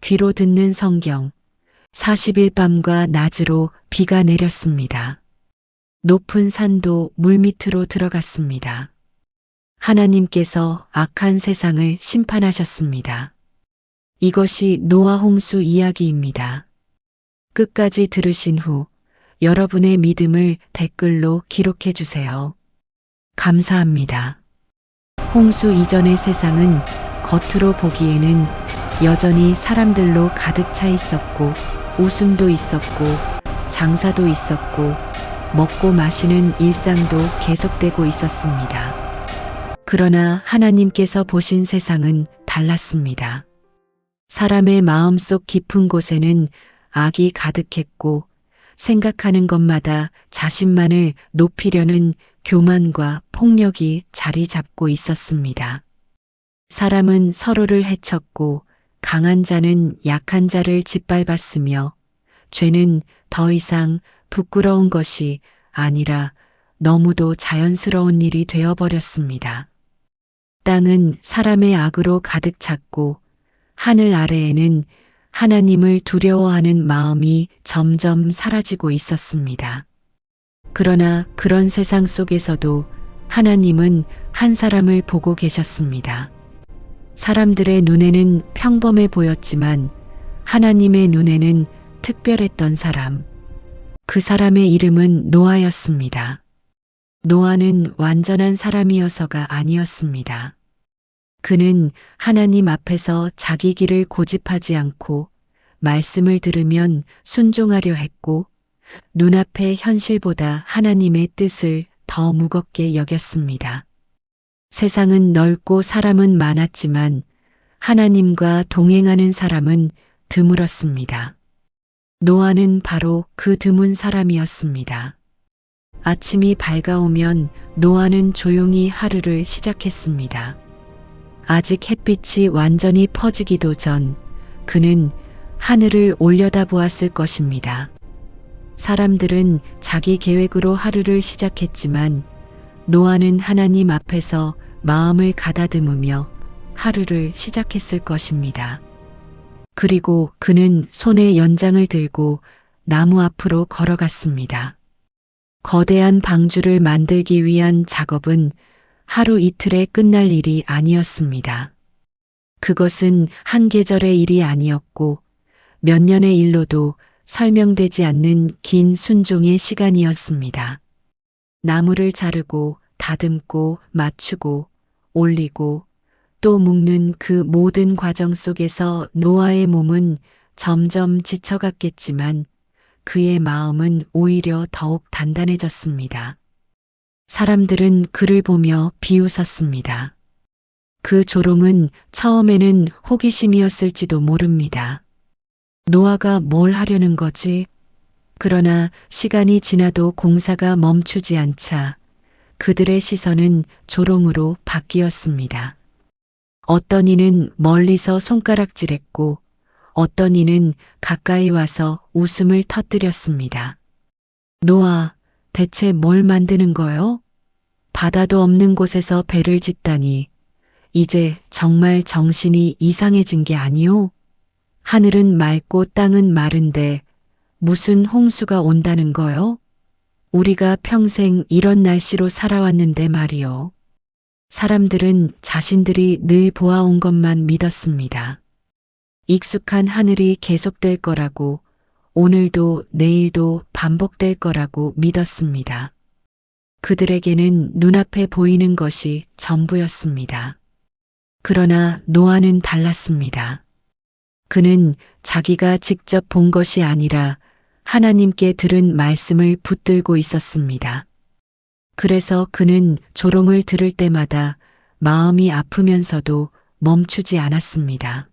귀로 듣는 성경. 40일 밤과 낮으로 비가 내렸습니다. 높은 산도 물밑으로 들어갔습니다. 하나님께서 악한 세상을 심판하셨습니다. 이것이 노아 홍수 이야기입니다. 끝까지 들으신 후 여러분의 믿음을 댓글로 기록해 주세요. 감사합니다. 홍수 이전의 세상은 겉으로 보기에는 여전히 사람들로 가득 차 있었고, 웃음도 있었고, 장사도 있었고, 먹고 마시는 일상도 계속되고 있었습니다. 그러나 하나님께서 보신 세상은 달랐습니다. 사람의 마음속 깊은 곳에는 악이 가득했고, 생각하는 것마다 자신만을 높이려는 교만과 폭력이 자리 잡고 있었습니다. 사람은 서로를 해쳤고, 강한 자는 약한 자를 짓밟았으며, 죄는 더 이상 부끄러운 것이 아니라 너무도 자연스러운 일이 되어버렸습니다. 땅은 사람의 악으로 가득 찼고, 하늘 아래에는 하나님을 두려워하는 마음이 점점 사라지고 있었습니다. 그러나 그런 세상 속에서도 하나님은 한 사람을 보고 계셨습니다. 사람들의 눈에는 평범해 보였지만 하나님의 눈에는 특별했던 사람. 그 사람의 이름은 노아였습니다. 노아는 완전한 사람이어서가 아니었습니다. 그는 하나님 앞에서 자기 길을 고집하지 않고 말씀을 들으면 순종하려 했고, 눈앞의 현실보다 하나님의 뜻을 더 무겁게 여겼습니다. 세상은 넓고 사람은 많았지만 하나님과 동행하는 사람은 드물었습니다. 노아는 바로 그 드문 사람이었습니다. 아침이 밝아오면 노아는 조용히 하루를 시작했습니다. 아직 햇빛이 완전히 퍼지기도 전 그는 하늘을 올려다보았을 것입니다. 사람들은 자기 계획으로 하루를 시작했지만 노아는 하나님 앞에서 마음을 가다듬으며 하루를 시작했을 것입니다. 그리고 그는 손에 연장을 들고 나무 앞으로 걸어갔습니다. 거대한 방주를 만들기 위한 작업은 하루 이틀에 끝날 일이 아니었습니다. 그것은 한 계절의 일이 아니었고 몇 년의 일로도 설명되지 않는 긴 순종의 시간이었습니다. 나무를 자르고 다듬고 맞추고 올리고 또 묶는 그 모든 과정 속에서 노아의 몸은 점점 지쳐갔겠지만 그의 마음은 오히려 더욱 단단해졌습니다. 사람들은 그를 보며 비웃었습니다. 그 조롱은 처음에는 호기심이었을지도 모릅니다. 노아가 뭘 하려는 거지? 그러나 시간이 지나도 공사가 멈추지 않자 그들의 시선은 조롱으로 바뀌었습니다. 어떤 이는 멀리서 손가락질했고 어떤 이는 가까이 와서 웃음을 터뜨렸습니다. 노아, 대체 뭘 만드는 거요? 바다도 없는 곳에서 배를 짓다니 이제 정말 정신이 이상해진 게 아니오? 하늘은 맑고 땅은 마른데 무슨 홍수가 온다는 거요? 우리가 평생 이런 날씨로 살아왔는데 말이요. 사람들은 자신들이 늘 보아온 것만 믿었습니다. 익숙한 하늘이 계속될 거라고, 오늘도 내일도 반복될 거라고 믿었습니다. 그들에게는 눈앞에 보이는 것이 전부였습니다. 그러나 노아는 달랐습니다. 그는 자기가 직접 본 것이 아니라 하나님께 들은 말씀을 붙들고 있었습니다. 그래서 그는 조롱을 들을 때마다 마음이 아프면서도 멈추지 않았습니다.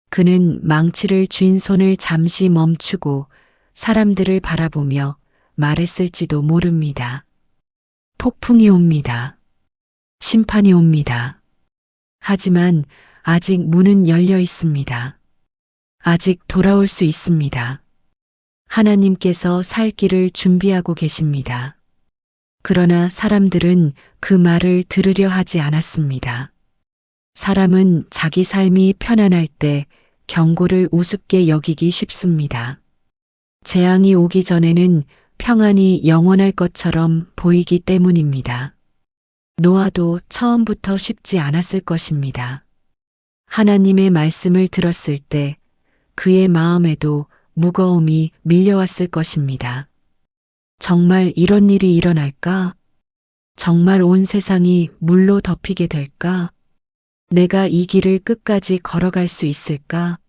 그는 망치를 쥔 손을 잠시 멈추고 사람들을 바라보며 말했을지도 모릅니다. 폭풍이 옵니다. 심판이 옵니다. 하지만 아직 문은 열려 있습니다. 아직 돌아올 수 있습니다. 하나님께서 살 길을 준비하고 계십니다. 그러나 사람들은 그 말을 들으려 하지 않았습니다. 사람은 자기 삶이 편안할 때 경고를 우습게 여기기 쉽습니다. 재앙이 오기 전에는 평안이 영원할 것처럼 보이기 때문입니다. 노아도 처음부터 쉽지 않았을 것입니다. 하나님의 말씀을 들었을 때 그의 마음에도 무거움이 밀려왔을 것입니다. 정말 이런 일이 일어날까? 정말 온 세상이 물로 덮이게 될까? 내가 이 길을 끝까지 걸어갈 수 있을까?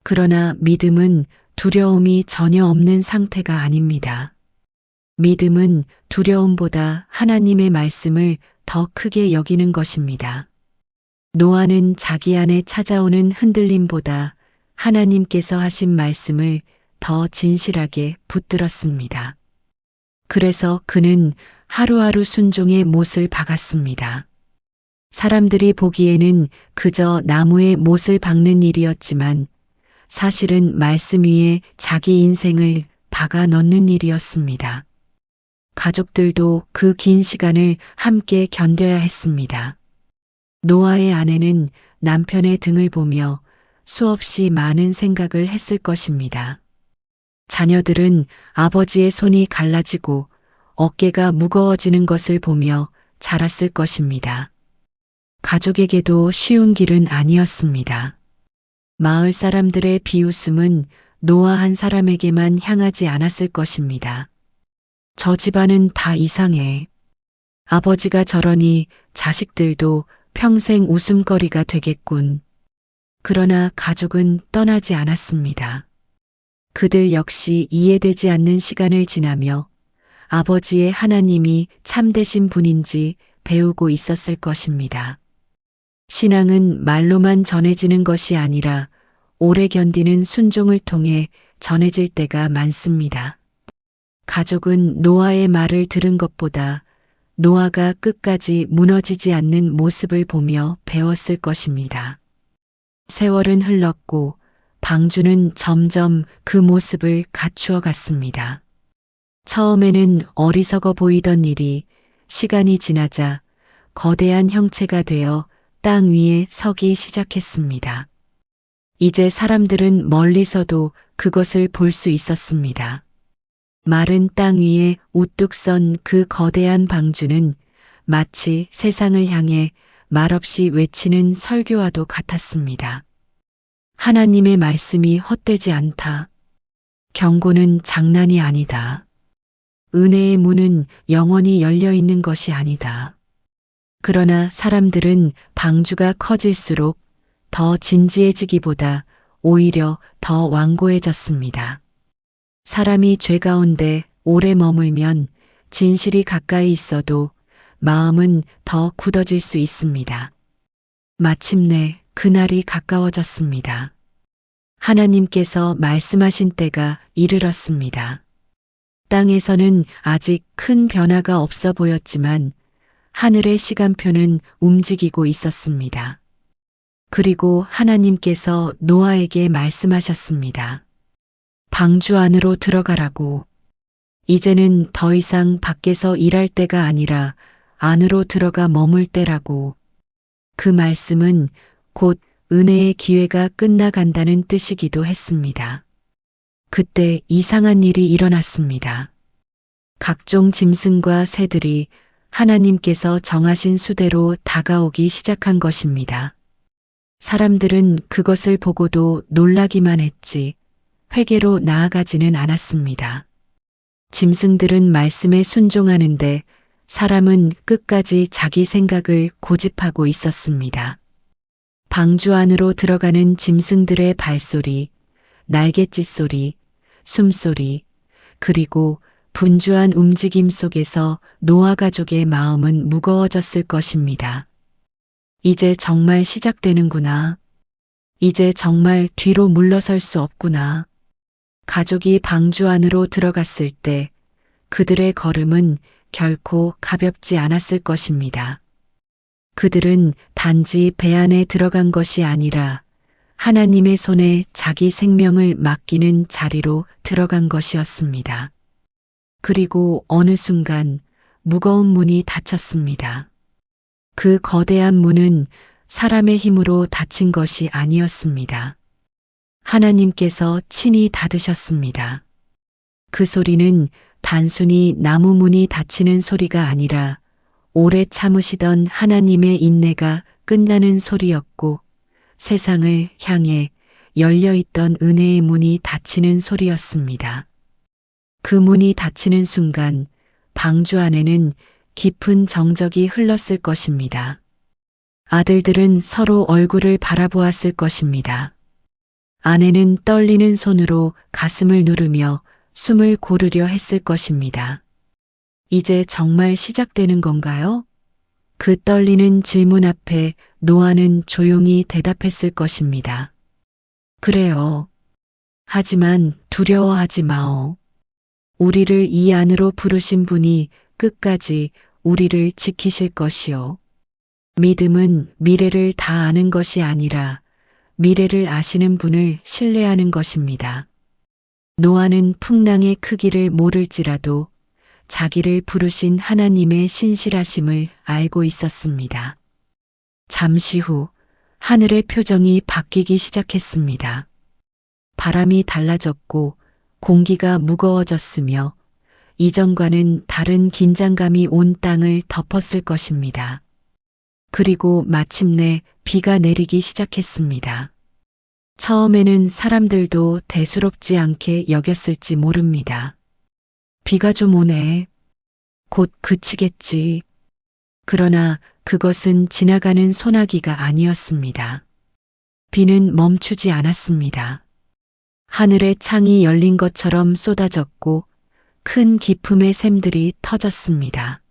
그러나 믿음은 두려움이 전혀 없는 상태가 아닙니다. 믿음은 두려움보다 하나님의 말씀을 더 크게 여기는 것입니다. 노아는 자기 안에 찾아오는 흔들림보다 하나님께서 하신 말씀을 더 진실하게 붙들었습니다. 그래서 그는 하루하루 순종의 못을 박았습니다. 사람들이 보기에는 그저 나무에 못을 박는 일이었지만 사실은 말씀 위에 자기 인생을 박아 넣는 일이었습니다. 가족들도 그 긴 시간을 함께 견뎌야 했습니다. 노아의 아내는 남편의 등을 보며 수없이 많은 생각을 했을 것입니다. 자녀들은 아버지의 손이 갈라지고 어깨가 무거워지는 것을 보며 자랐을 것입니다. 가족에게도 쉬운 길은 아니었습니다. 마을 사람들의 비웃음은 노아 한 사람에게만 향하지 않았을 것입니다. 저 집안은 다 이상해. 아버지가 저러니 자식들도 평생 웃음거리가 되겠군. 그러나 가족은 떠나지 않았습니다. 그들 역시 이해되지 않는 시간을 지나며 아버지의 하나님이 참되신 분인지 배우고 있었을 것입니다. 신앙은 말로만 전해지는 것이 아니라 오래 견디는 순종을 통해 전해질 때가 많습니다. 가족은 노아의 말을 들은 것보다 노아가 끝까지 무너지지 않는 모습을 보며 배웠을 것입니다. 세월은 흘렀고 방주는 점점 그 모습을 갖추어 갔습니다. 처음에는 어리석어 보이던 일이 시간이 지나자 거대한 형체가 되어 땅 위에 서기 시작했습니다. 이제 사람들은 멀리서도 그것을 볼 수 있었습니다. 마른 땅 위에 우뚝 선 그 거대한 방주는 마치 세상을 향해 말없이 외치는 설교와도 같았습니다. 하나님의 말씀이 헛되지 않다. 경고는 장난이 아니다. 은혜의 문은 영원히 열려 있는 것이 아니다. 그러나 사람들은 방주가 커질수록 더 진지해지기보다 오히려 더 완고해졌습니다. 사람이 죄 가운데 오래 머물면 진실이 가까이 있어도 마음은 더 굳어질 수 있습니다. 마침내 그날이 가까워졌습니다. 하나님께서 말씀하신 때가 이르렀습니다. 땅에서는 아직 큰 변화가 없어 보였지만 하늘의 시간표는 움직이고 있었습니다. 그리고 하나님께서 노아에게 말씀하셨습니다. 방주 안으로 들어가라고. 이제는 더 이상 밖에서 일할 때가 아니라 안으로 들어가 머물 때라고. 그 말씀은 곧 은혜의 기회가 끝나간다는 뜻이기도 했습니다. 그때 이상한 일이 일어났습니다. 각종 짐승과 새들이 하나님께서 정하신 수대로 다가오기 시작한 것입니다. 사람들은 그것을 보고도 놀라기만 했지 회개로 나아가지는 않았습니다. 짐승들은 말씀에 순종하는데 사람은 끝까지 자기 생각을 고집하고 있었습니다. 방주 안으로 들어가는 짐승들의 발소리, 날갯짓 소리, 숨소리, 그리고 분주한 움직임 속에서 노아 가족의 마음은 무거워졌을 것입니다. 이제 정말 시작되는구나. 이제 정말 뒤로 물러설 수 없구나. 가족이 방주 안으로 들어갔을 때 그들의 걸음은 결코 가볍지 않았을 것입니다. 그들은 단지 배 안에 들어간 것이 아니라 하나님의 손에 자기 생명을 맡기는 자리로 들어간 것이었습니다. 그리고 어느 순간 무거운 문이 닫혔습니다. 그 거대한 문은 사람의 힘으로 닫힌 것이 아니었습니다. 하나님께서 친히 닫으셨습니다. 그 소리는 단순히 나무 문이 닫히는 소리가 아니라 오래 참으시던 하나님의 인내가 끝나는 소리였고 세상을 향해 열려있던 은혜의 문이 닫히는 소리였습니다. 그 문이 닫히는 순간 방주 안에는 깊은 정적이 흘렀을 것입니다. 아들들은 서로 얼굴을 바라보았을 것입니다. 아내는 떨리는 손으로 가슴을 누르며 숨을 고르려 했을 것입니다. 이제 정말 시작되는 건가요? 그 떨리는 질문 앞에 노아는 조용히 대답했을 것입니다. 그래요. 하지만 두려워하지 마오. 우리를 이 안으로 부르신 분이 끝까지 우리를 지키실 것이요. 믿음은 미래를 다 아는 것이 아니라 미래를 아시는 분을 신뢰하는 것입니다. 노아는 풍랑의 크기를 모를지라도 자기를 부르신 하나님의 신실하심을 알고 있었습니다. 잠시 후 하늘의 표정이 바뀌기 시작했습니다. 바람이 달라졌고 공기가 무거워졌으며 이전과는 다른 긴장감이 온 땅을 덮었을 것입니다. 그리고 마침내 비가 내리기 시작했습니다. 처음에는 사람들도 대수롭지 않게 여겼을지 모릅니다. 비가 좀 오네. 곧 그치겠지. 그러나 그것은 지나가는 소나기가 아니었습니다. 비는 멈추지 않았습니다. 하늘의 창이 열린 것처럼 쏟아졌고 큰 기품의 샘들이 터졌습니다.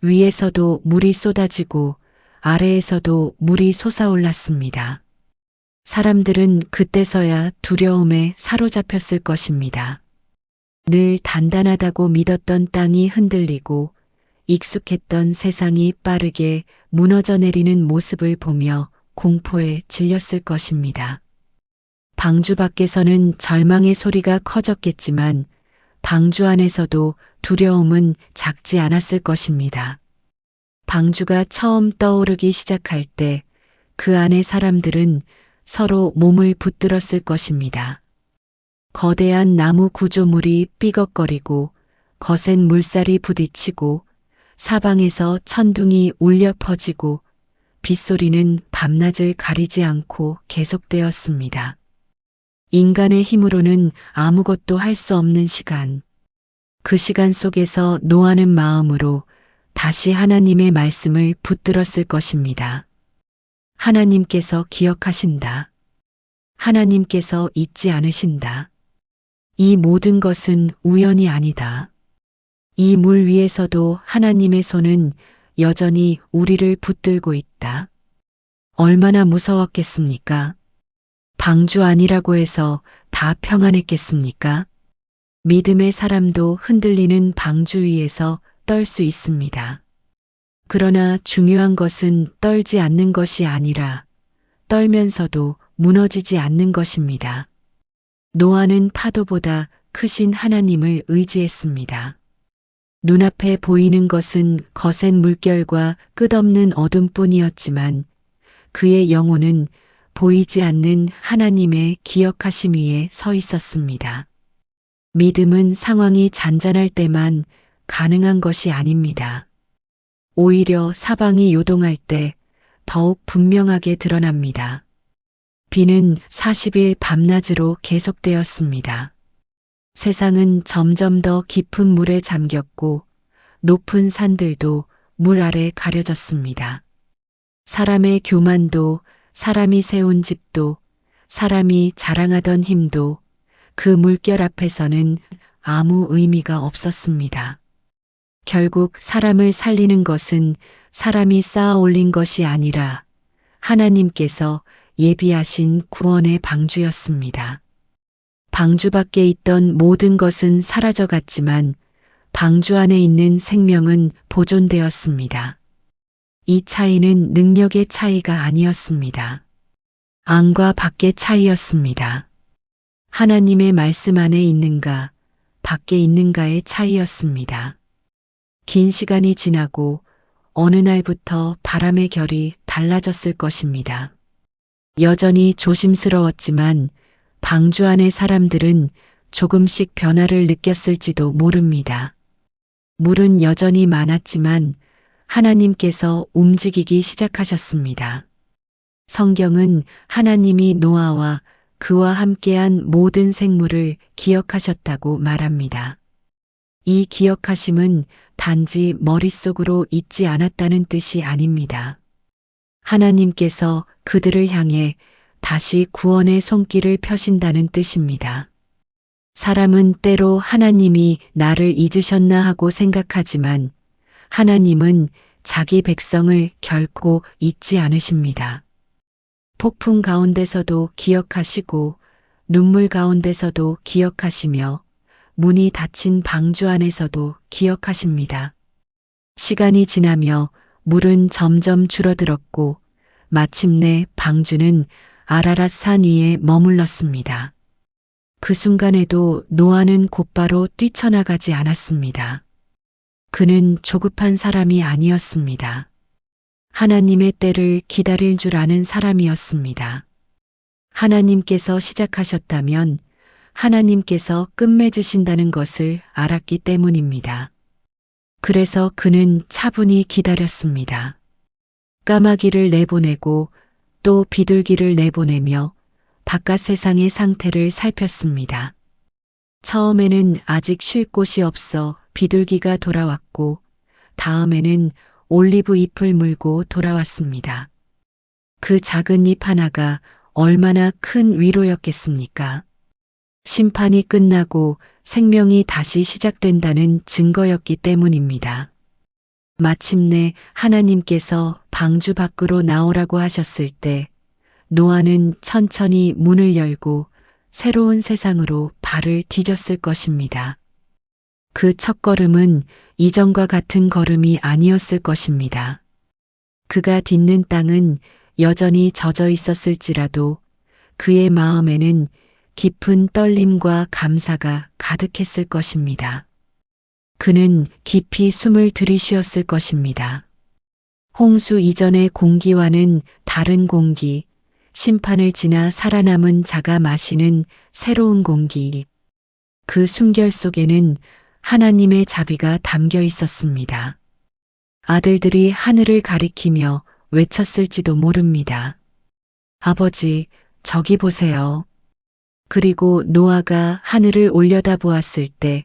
위에서도 물이 쏟아지고 아래에서도 물이 솟아올랐습니다. 사람들은 그때서야 두려움에 사로잡혔을 것입니다. 늘 단단하다고 믿었던 땅이 흔들리고 익숙했던 세상이 빠르게 무너져 내리는 모습을 보며 공포에 질렸을 것입니다. 방주 밖에서는 절망의 소리가 커졌겠지만 방주 안에서도 두려움은 작지 않았을 것입니다. 방주가 처음 떠오르기 시작할 때 그 안의 사람들은 서로 몸을 붙들었을 것입니다. 거대한 나무 구조물이 삐걱거리고 거센 물살이 부딪히고 사방에서 천둥이 울려 퍼지고 빗소리는 밤낮을 가리지 않고 계속되었습니다. 인간의 힘으로는 아무것도 할 수 없는 시간. 그 시간 속에서 노하는 마음으로 다시 하나님의 말씀을 붙들었을 것입니다. 하나님께서 기억하신다. 하나님께서 잊지 않으신다. 이 모든 것은 우연이 아니다. 이 물 위에서도 하나님의 손은 여전히 우리를 붙들고 있다. 얼마나 무서웠겠습니까? 방주 아니라고 해서 다 평안했겠습니까? 믿음의 사람도 흔들리는 방주 위에서 떨 수 있습니다. 그러나 중요한 것은 떨지 않는 것이 아니라 떨면서도 무너지지 않는 것입니다. 노아는 파도보다 크신 하나님을 의지했습니다. 눈앞에 보이는 것은 거센 물결과 끝없는 어둠뿐이었지만 그의 영혼은 보이지 않는 하나님의 기억하심 위에 서 있었습니다. 믿음은 상황이 잔잔할 때만 가능한 것이 아닙니다. 오히려 사방이 요동할 때 더욱 분명하게 드러납니다. 비는 40일 밤낮으로 계속되었습니다. 세상은 점점 더 깊은 물에 잠겼고 높은 산들도 물 아래 가려졌습니다. 사람의 교만도 사람이 세운 집도 사람이 자랑하던 힘도 그 물결 앞에서는 아무 의미가 없었습니다. 결국 사람을 살리는 것은 사람이 쌓아 올린 것이 아니라 하나님께서 예비하신 구원의 방주였습니다. 방주 밖에 있던 모든 것은 사라져갔지만 방주 안에 있는 생명은 보존되었습니다. 이 차이는 능력의 차이가 아니었습니다. 안과 밖의 차이였습니다. 하나님의 말씀 안에 있는가, 밖에 있는가의 차이였습니다. 긴 시간이 지나고 어느 날부터 바람의 결이 달라졌을 것입니다. 여전히 조심스러웠지만 방주 안의 사람들은 조금씩 변화를 느꼈을지도 모릅니다. 물은 여전히 많았지만 하나님께서 움직이기 시작하셨습니다. 성경은 하나님이 노아와 그와 함께한 모든 생물을 기억하셨다고 말합니다. 이 기억하심은 단지 머릿속으로 잊지 않았다는 뜻이 아닙니다. 하나님께서 그들을 향해 다시 구원의 손길을 펴신다는 뜻입니다. 사람은 때로 하나님이 나를 잊으셨나 하고 생각하지만 하나님은 자기 백성을 결코 잊지 않으십니다. 폭풍 가운데서도 기억하시고 눈물 가운데서도 기억하시며 문이 닫힌 방주 안에서도 기억하십니다. 시간이 지나며 물은 점점 줄어들었고 마침내 방주는 아라랏 산 위에 머물렀습니다. 그 순간에도 노아는 곧바로 뛰쳐나가지 않았습니다. 그는 조급한 사람이 아니었습니다. 하나님의 때를 기다릴 줄 아는 사람이었습니다. 하나님께서 시작하셨다면 하나님께서 끝맺으신다는 것을 알았기 때문입니다. 그래서 그는 차분히 기다렸습니다. 까마귀를 내보내고 또 비둘기를 내보내며 바깥 세상의 상태를 살폈습니다. 처음에는 아직 쉴 곳이 없어 비둘기가 돌아왔고 다음에는 올리브 잎을 물고 돌아왔습니다. 그 작은 잎 하나가 얼마나 큰 위로였겠습니까? 심판이 끝나고 생명이 다시 시작된다는 증거였기 때문입니다. 마침내 하나님께서 방주 밖으로 나오라고 하셨을 때 노아는 천천히 문을 열고 새로운 세상으로 발을 디뎠을 것입니다. 그 첫걸음은 이전과 같은 걸음이 아니었을 것입니다. 그가 딛는 땅은 여전히 젖어 있었을지라도 그의 마음에는 깊은 떨림과 감사가 가득했을 것입니다. 그는 깊이 숨을 들이쉬었을 것입니다. 홍수 이전의 공기와는 다른 공기, 심판을 지나 살아남은 자가 마시는 새로운 공기. 그 숨결 속에는 하나님의 자비가 담겨 있었습니다. 아들들이 하늘을 가리키며 외쳤을지도 모릅니다. 아버지, 저기 보세요. 그리고 노아가 하늘을 올려다 보았을 때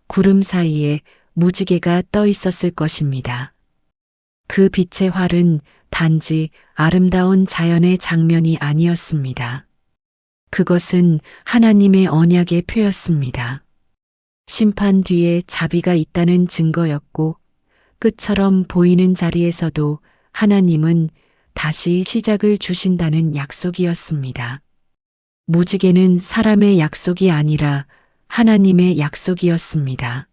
구름 사이에 무지개가 떠 있었을 것입니다. 그 빛의 활은 단지 아름다운 자연의 장면이 아니었습니다. 그것은 하나님의 언약의 표였습니다. 심판 뒤에 자비가 있다는 증거였고 끝처럼 보이는 자리에서도 하나님은 다시 시작을 주신다는 약속이었습니다. 무지개는 사람의 약속이 아니라 하나님의 약속이었습니다.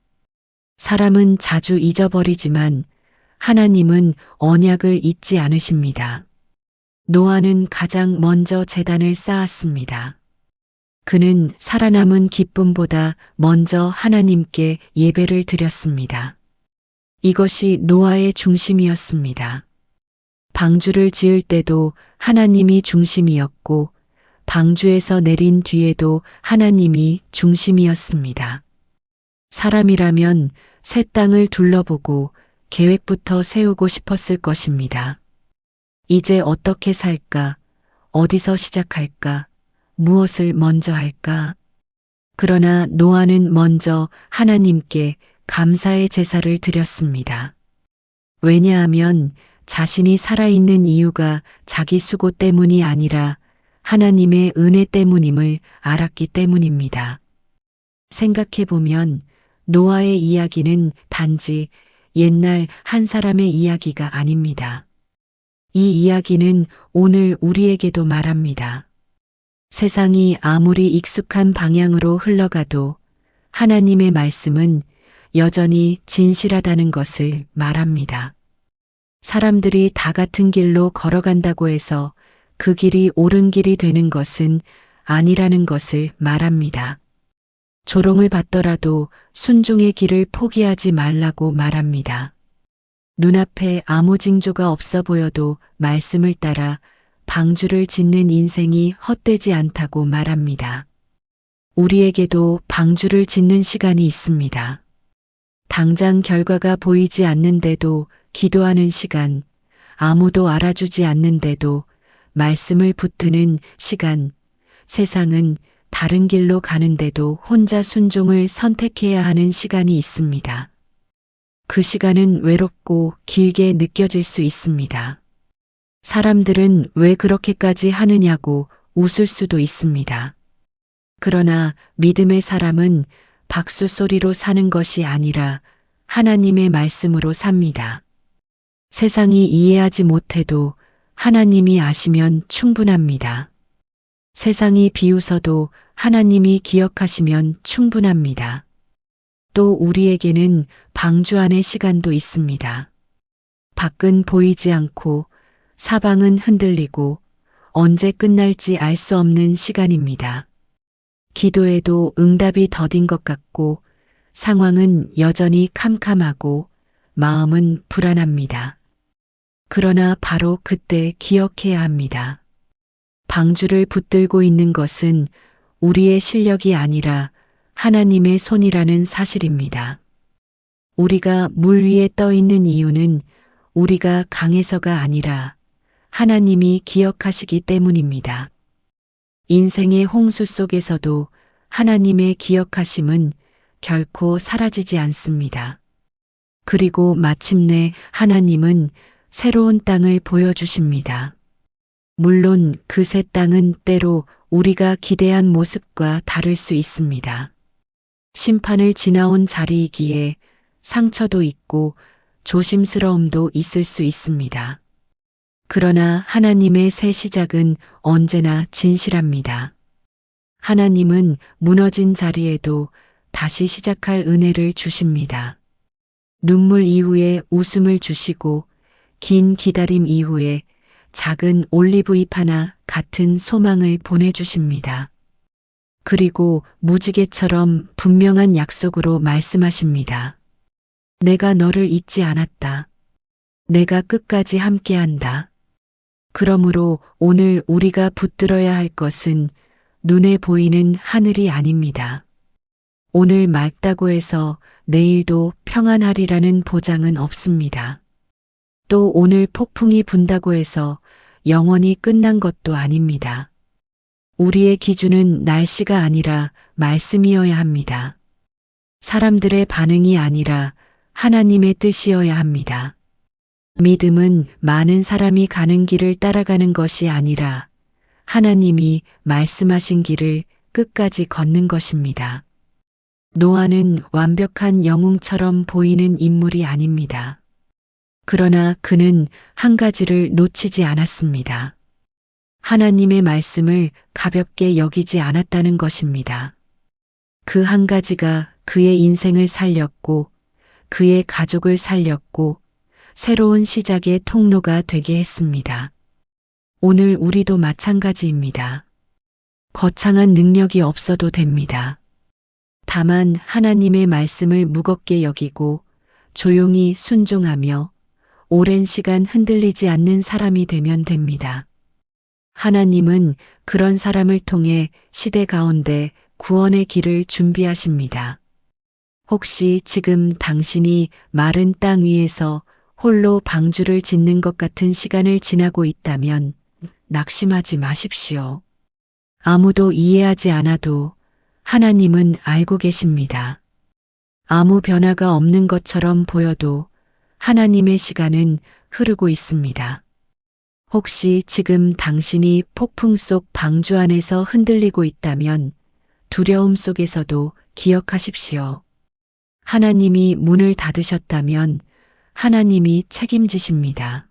사람은 자주 잊어버리지만 하나님은 언약을 잊지 않으십니다. 노아는 가장 먼저 제단을 쌓았습니다. 그는 살아남은 기쁨보다 먼저 하나님께 예배를 드렸습니다. 이것이 노아의 중심이었습니다. 방주를 지을 때도 하나님이 중심이었고 방주에서 내린 뒤에도 하나님이 중심이었습니다. 사람이라면 새 땅을 둘러보고 계획부터 세우고 싶었을 것입니다. 이제 어떻게 살까? 어디서 시작할까? 무엇을 먼저 할까? 그러나 노아는 먼저 하나님께 감사의 제사를 드렸습니다. 왜냐하면 자신이 살아있는 이유가 자기 수고 때문이 아니라 하나님의 은혜 때문임을 알았기 때문입니다. 생각해보면 노아의 이야기는 단지 옛날 한 사람의 이야기가 아닙니다. 이 이야기는 오늘 우리에게도 말합니다. 세상이 아무리 익숙한 방향으로 흘러가도 하나님의 말씀은 여전히 진실하다는 것을 말합니다. 사람들이 다 같은 길로 걸어간다고 해서 그 길이 옳은 길이 되는 것은 아니라는 것을 말합니다. 조롱을 받더라도 순종의 길을 포기하지 말라고 말합니다. 눈앞에 아무 징조가 없어 보여도 말씀을 따라 방주를 짓는 인생이 헛되지 않다고 말합니다. 우리에게도 방주를 짓는 시간이 있습니다. 당장 결과가 보이지 않는데도 기도하는 시간, 아무도 알아주지 않는데도 말씀을 붙드는 시간, 세상은 다른 길로 가는데도 혼자 순종을 선택해야 하는 시간이 있습니다. 그 시간은 외롭고 길게 느껴질 수 있습니다. 사람들은 왜 그렇게까지 하느냐고 웃을 수도 있습니다. 그러나 믿음의 사람은 박수 소리로 사는 것이 아니라 하나님의 말씀으로 삽니다. 세상이 이해하지 못해도 하나님이 아시면 충분합니다. 세상이 비웃어도 하나님이 기억하시면 충분합니다. 또 우리에게는 방주 안의 시간도 있습니다. 밖은 보이지 않고 사방은 흔들리고 언제 끝날지 알 수 없는 시간입니다. 기도해도 응답이 더딘 것 같고 상황은 여전히 캄캄하고 마음은 불안합니다. 그러나 바로 그때 기억해야 합니다. 방주를 붙들고 있는 것은 우리의 실력이 아니라 하나님의 손이라는 사실입니다. 우리가 물 위에 떠 있는 이유는 우리가 강해서가 아니라 하나님이 기억하시기 때문입니다. 인생의 홍수 속에서도 하나님의 기억하심은 결코 사라지지 않습니다. 그리고 마침내 하나님은 새로운 땅을 보여주십니다. 물론 그 새 땅은 때로 우리가 기대한 모습과 다를 수 있습니다. 심판을 지나온 자리이기에 상처도 있고 조심스러움도 있을 수 있습니다. 그러나 하나님의 새 시작은 언제나 진실합니다. 하나님은 무너진 자리에도 다시 시작할 은혜를 주십니다. 눈물 이후에 웃음을 주시고 긴 기다림 이후에 작은 올리브잎 하나 같은 소망을 보내주십니다. 그리고 무지개처럼 분명한 약속으로 말씀하십니다. 내가 너를 잊지 않았다. 내가 끝까지 함께한다. 그러므로 오늘 우리가 붙들어야 할 것은 눈에 보이는 하늘이 아닙니다. 오늘 맑다고 해서 내일도 평안하리라는 보장은 없습니다. 또 오늘 폭풍이 분다고 해서 영원히 끝난 것도 아닙니다. 우리의 기준은 날씨가 아니라 말씀이어야 합니다. 사람들의 반응이 아니라 하나님의 뜻이어야 합니다. 믿음은 많은 사람이 가는 길을 따라가는 것이 아니라 하나님이 말씀하신 길을 끝까지 걷는 것입니다. 노아는 완벽한 영웅처럼 보이는 인물이 아닙니다. 그러나 그는 한 가지를 놓치지 않았습니다. 하나님의 말씀을 가볍게 여기지 않았다는 것입니다. 그 한 가지가 그의 인생을 살렸고 그의 가족을 살렸고 새로운 시작의 통로가 되게 했습니다. 오늘 우리도 마찬가지입니다. 거창한 능력이 없어도 됩니다. 다만 하나님의 말씀을 무겁게 여기고 조용히 순종하며 오랜 시간 흔들리지 않는 사람이 되면 됩니다. 하나님은 그런 사람을 통해 시대 가운데 구원의 길을 준비하십니다. 혹시 지금 당신이 마른 땅 위에서 홀로 방주를 짓는 것 같은 시간을 지나고 있다면 낙심하지 마십시오. 아무도 이해하지 않아도 하나님은 알고 계십니다. 아무 변화가 없는 것처럼 보여도 하나님의 시간은 흐르고 있습니다. 혹시 지금 당신이 폭풍 속 방주 안에서 흔들리고 있다면 두려움 속에서도 기억하십시오. 하나님이 문을 닫으셨다면 하나님이 책임지십니다.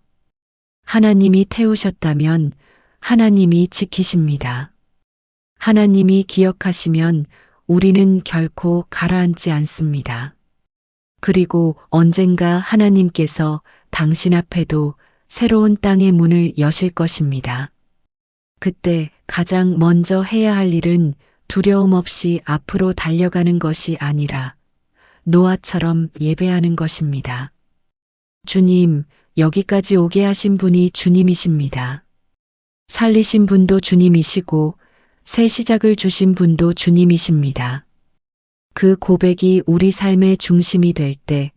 하나님이 태우셨다면 하나님이 지키십니다. 하나님이 기억하시면 우리는 결코 가라앉지 않습니다. 그리고 언젠가 하나님께서 당신 앞에도 새로운 땅의 문을 여실 것입니다. 그때 가장 먼저 해야 할 일은 두려움 없이 앞으로 달려가는 것이 아니라 노아처럼 예배하는 것입니다. 주님, 여기까지 오게 하신 분이 주님이십니다. 살리신 분도 주님이시고 새 시작을 주신 분도 주님이십니다. 그 고백이 우리 삶의 중심이 될 때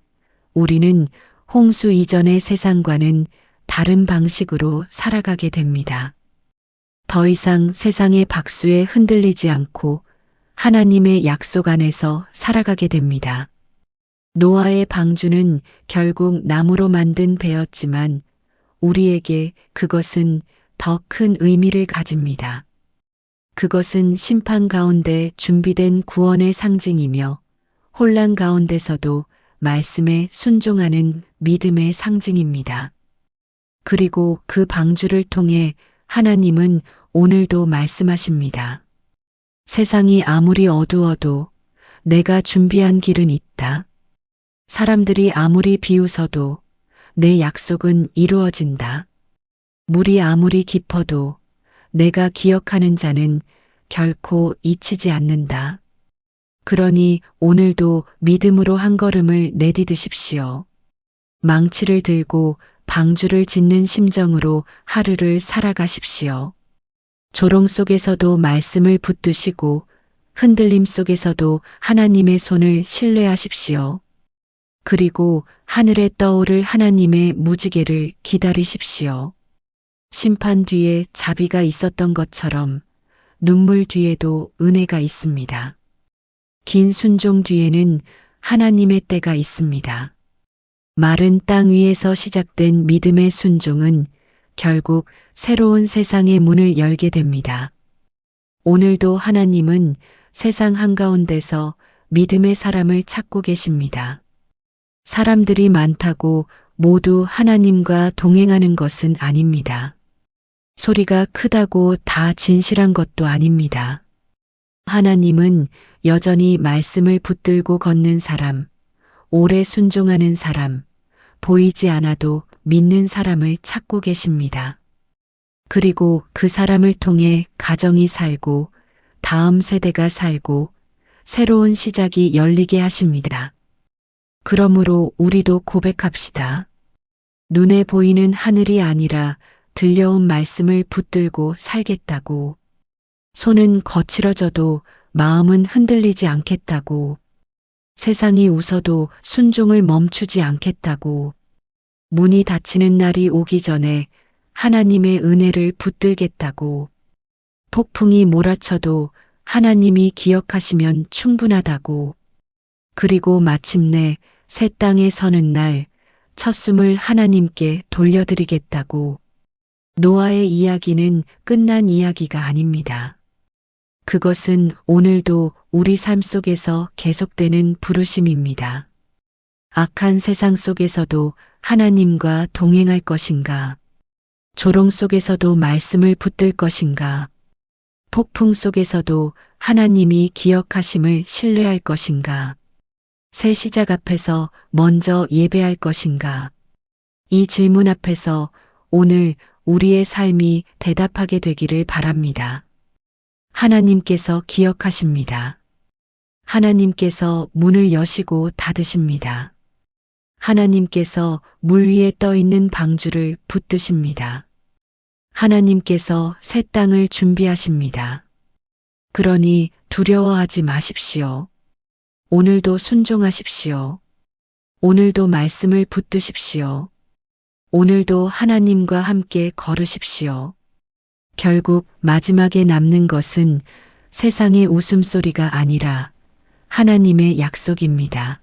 우리는 홍수 이전의 세상과는 다른 방식으로 살아가게 됩니다. 더 이상 세상의 박수에 흔들리지 않고 하나님의 약속 안에서 살아가게 됩니다. 노아의 방주는 결국 나무로 만든 배였지만 우리에게 그것은 더 큰 의미를 가집니다. 그것은 심판 가운데 준비된 구원의 상징이며 혼란 가운데서도 말씀에 순종하는 믿음의 상징입니다. 그리고 그 방주를 통해 하나님은 오늘도 말씀하십니다. 세상이 아무리 어두워도 내가 준비한 길은 있다. 사람들이 아무리 비웃어도 내 약속은 이루어진다. 물이 아무리 깊어도 내가 기억하는 자는 결코 잊히지 않는다. 그러니 오늘도 믿음으로 한 걸음을 내디디십시오. 망치를 들고 방주를 짓는 심정으로 하루를 살아가십시오. 조롱 속에서도 말씀을 붙드시고 흔들림 속에서도 하나님의 손을 신뢰하십시오. 그리고 하늘에 떠오를 하나님의 무지개를 기다리십시오. 심판 뒤에 자비가 있었던 것처럼 눈물 뒤에도 은혜가 있습니다. 긴 순종 뒤에는 하나님의 때가 있습니다. 마른 땅 위에서 시작된 믿음의 순종은 결국 새로운 세상의 문을 열게 됩니다. 오늘도 하나님은 세상 한가운데서 믿음의 사람을 찾고 계십니다. 사람들이 많다고 모두 하나님과 동행하는 것은 아닙니다. 소리가 크다고 다 진실한 것도 아닙니다. 하나님은 여전히 말씀을 붙들고 걷는 사람, 오래 순종하는 사람, 보이지 않아도 믿는 사람을 찾고 계십니다. 그리고 그 사람을 통해 가정이 살고 다음 세대가 살고 새로운 시작이 열리게 하십니다. 그러므로 우리도 고백합시다. 눈에 보이는 하늘이 아니라 들려온 말씀을 붙들고 살겠다고. 손은 거칠어져도 마음은 흔들리지 않겠다고. 세상이 웃어도 순종을 멈추지 않겠다고. 문이 닫히는 날이 오기 전에 하나님의 은혜를 붙들겠다고. 폭풍이 몰아쳐도 하나님이 기억하시면 충분하다고. 그리고 마침내 새 땅에 서는 날 첫 숨을 하나님께 돌려드리겠다고. 노아의 이야기는 끝난 이야기가 아닙니다. 그것은 오늘도 우리 삶 속에서 계속되는 부르심입니다. 악한 세상 속에서도 하나님과 동행할 것인가? 조롱 속에서도 말씀을 붙들 것인가? 폭풍 속에서도 하나님이 기억하심을 신뢰할 것인가? 새 시작 앞에서 먼저 예배할 것인가? 이 질문 앞에서 오늘 우리의 삶이 대답하게 되기를 바랍니다. 하나님께서 기억하십니다. 하나님께서 문을 여시고 닫으십니다. 하나님께서 물 위에 떠 있는 방주를 붙드십니다. 하나님께서 새 땅을 준비하십니다. 그러니 두려워하지 마십시오. 오늘도 순종하십시오. 오늘도 말씀을 붙드십시오. 오늘도 하나님과 함께 걸으십시오. 결국 마지막에 남는 것은 세상의 웃음소리가 아니라 하나님의 약속입니다.